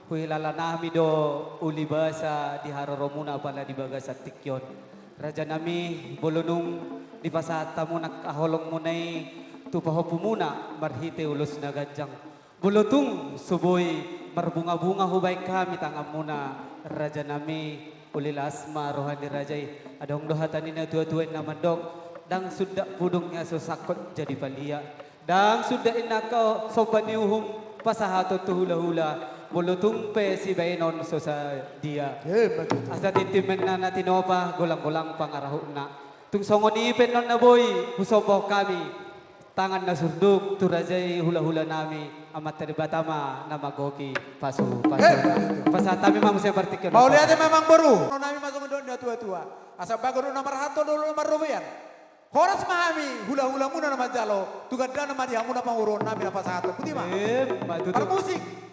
Huilala nami do uli basa di haroromuna pala di bagas at tikyon. Raja nami bolonung di pasata mo nakaholong mo na'y tupahopo muna marhite ulos na gadyang. Bulutung suboy marbunga-bunga hubay kami tangam muna. Raja nami ulilasma rohani rajay. Adong dohatan ni na dua-duain naman dok. Dang sudah pudong nga susakot jadi palia. Dang sudah inakaw sobaniuhong pasahato tu hula-hula. Bulutung pe si Bainon so sa dia. Asa titimen na natinopa, gulang-gulang pangaraho na. Tung songonipin non na boy, husobo kami. Tangan na surduk, turajay hula-hula nami. Amat terbatama na magoki, paso. Pasatami mamusay partikel. Mau lihat memang baru. No nami masuk ke tua-tua. Asa bago nomor satu dulu nomor rupiah. Horas mahami hula-hula muna nama jalo. Tugadana nama dia muna pangurun nami na pasatu. Putih mah. Permusik.